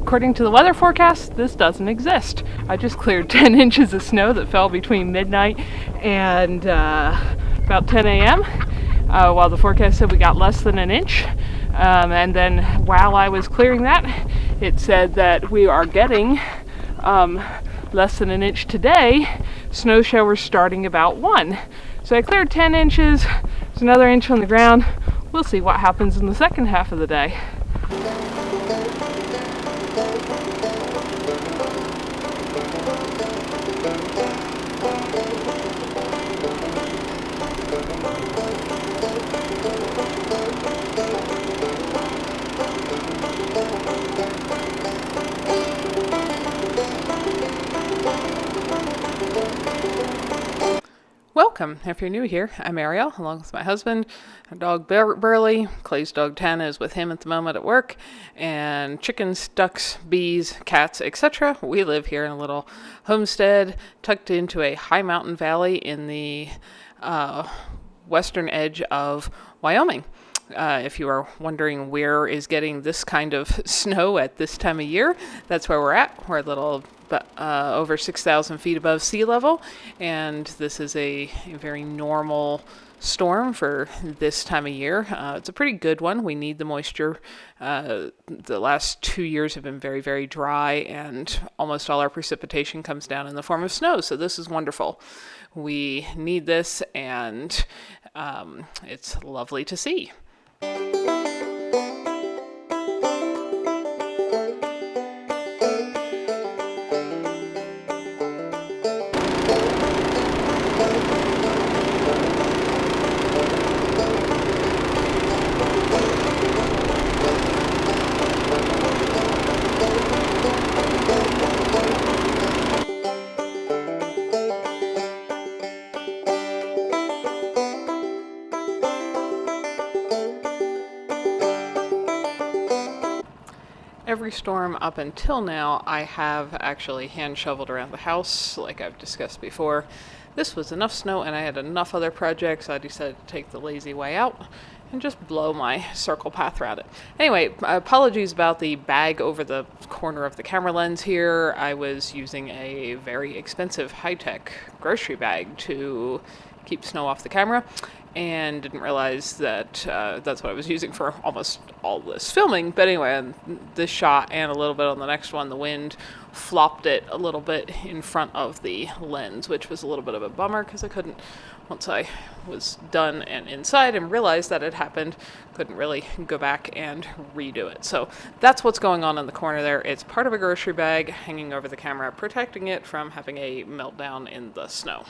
according to the weather forecast, this doesn't exist. I just cleared 10 inches of snow that fell between midnight and about 10 a.m. While the forecast said we got less than an inch. And then while I was clearing that, it said that we are getting less than an inch today. Snow showers starting about 1. So I cleared 10 inches. There's another inch on the ground. We'll see what happens in the second half of the day. Welcome. If you're new here, I'm Ariel, along with my husband, our dog Burley. Clay's dog Tana is with him at the moment at work, and chickens, ducks, bees, cats, etc. We live here in a little homestead tucked into a high mountain valley in the western edge of Wyoming. If you are wondering where is getting this kind of snow at this time of year, that's where we're at. We're a little over 6,000 feet above sea level, and this is a very normal storm for this time of year. It's a pretty good one. We need the moisture. The last 2 years have been very, very dry, and almost all our precipitation comes down in the form of snow, so this is wonderful. We need this, and it's lovely to see. Every storm up until now, I have actually hand shoveled around the house, like I've discussed before. This was enough snow and I had enough other projects, I decided to take the lazy way out and just blow my circle path around it. Anyway, apologies about the bag over the corner of the camera lens here. I was using a very expensive high-tech grocery bag to keep snow off the camera, and didn't realize that that's what I was using for almost all this filming. But anyway, on this shot and a little bit on the next one, the wind flopped it a little bit in front of the lens, which was a little bit of a bummer because I couldn't, once I was done and inside and realized that it happened, couldn't really go back and redo it. So that's what's going on in the corner there. It's part of a grocery bag hanging over the camera, protecting it from having a meltdown in the snow.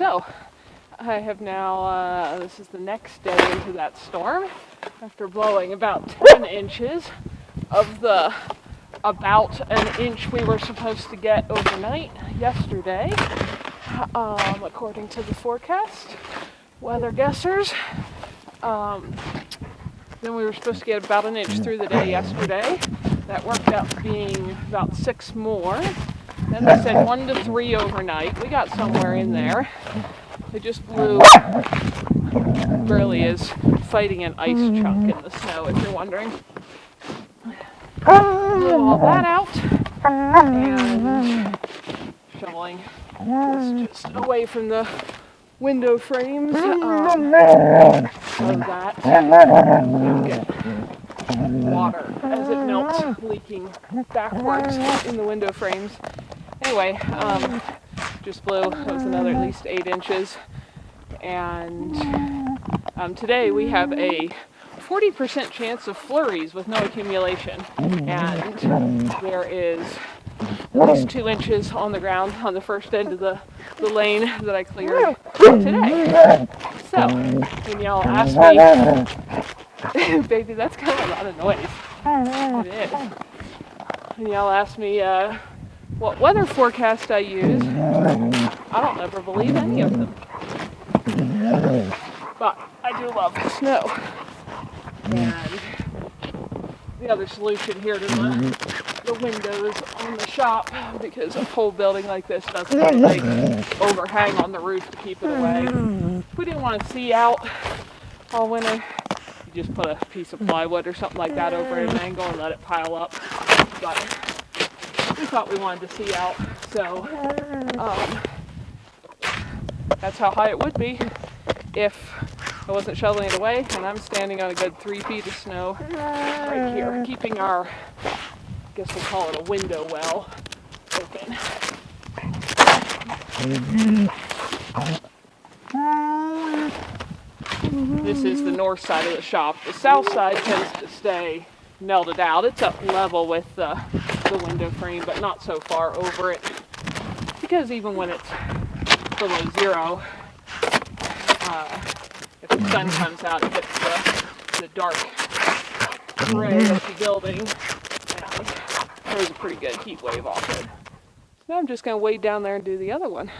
So, I have now, this is the next day into that storm, after blowing about 10 inches of the about an inch we were supposed to get overnight yesterday, according to the forecast weather guessers. Then we were supposed to get about an inch through the day yesterday. That worked out being about 6 more. Then they said 1 to 3 overnight. We got somewhere in there. It just blew, really is fighting an ice chunk in the snow, if you're wondering. Blew all that out and shoveling this just away from the window frames so that you get water as it melts leaking backwards in the window frames. Anyway, just blew, it was another at least 8 inches, and today we have a 40% chance of flurries with no accumulation, and there is at least 2 inches on the ground on the first end of the lane that I cleared today. So, when y'all ask me, baby, that's kind of a lot of noise. It is. When y'all ask me what weather forecast I use, I don't ever believe any of them. But I do love the snow. And the other solution here to the windows on the shop, because a whole building like this doesn't have a big overhang on the roof to keep it away. If we didn't want to see out all winter, you just put a piece of plywood or something like that over at an angle and let it pile up. But we thought we wanted to see out, so that's how high it would be if I wasn't shoveling it away, and I'm standing on a good 3 feet of snow right here, keeping our, I guess we'll call it a window well, open. This is the north side of the shop. The south side tends to stay melted out. It's up level with the window frame, but not so far over it, because even when it's below zero, if the sun comes out, it hits the dark gray of the building, and there's a pretty good heat wave off it. Now I'm just going to wade down there and do the other one.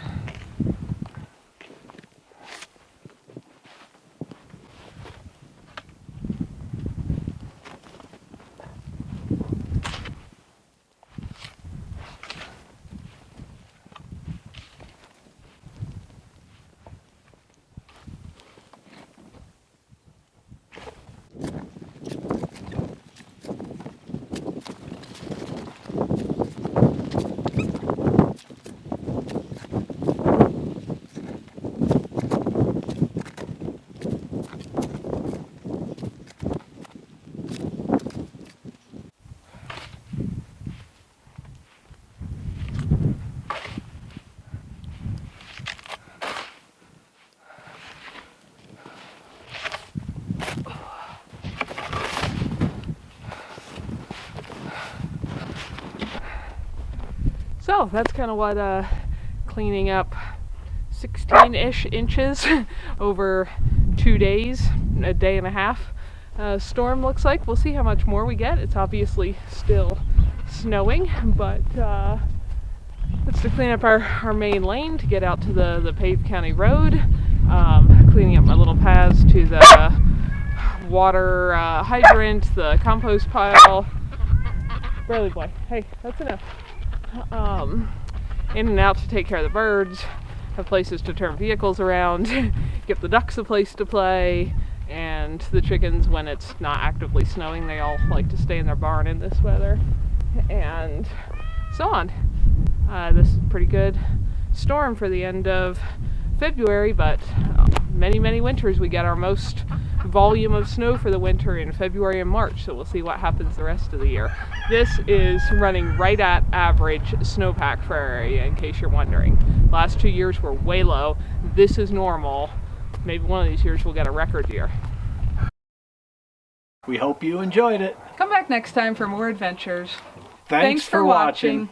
So that's kind of what cleaning up 16-ish inches over 2 days, a day and a half storm looks like. We'll see how much more we get. It's obviously still snowing, but that's to clean up our main lane to get out to the paved county road, cleaning up my little paths to the water hydrant, the compost pile. Burley boy, hey, that's enough. In and out to take care of the birds, have places to turn vehicles around, give the ducks a place to play, and the chickens, when it's not actively snowing, they all like to stay in their barn in this weather, and so on. This is a pretty good storm for the end of February, but many winters we get our most volume of snow for the winter in February and March, so we'll see what happens the rest of the year. This is running right at average snowpack for our area, in case you're wondering. Last 2 years were way low. This is normal. Maybe one of these years we'll get a record year. We hope you enjoyed it. Come back next time for more adventures. Thanks for watching.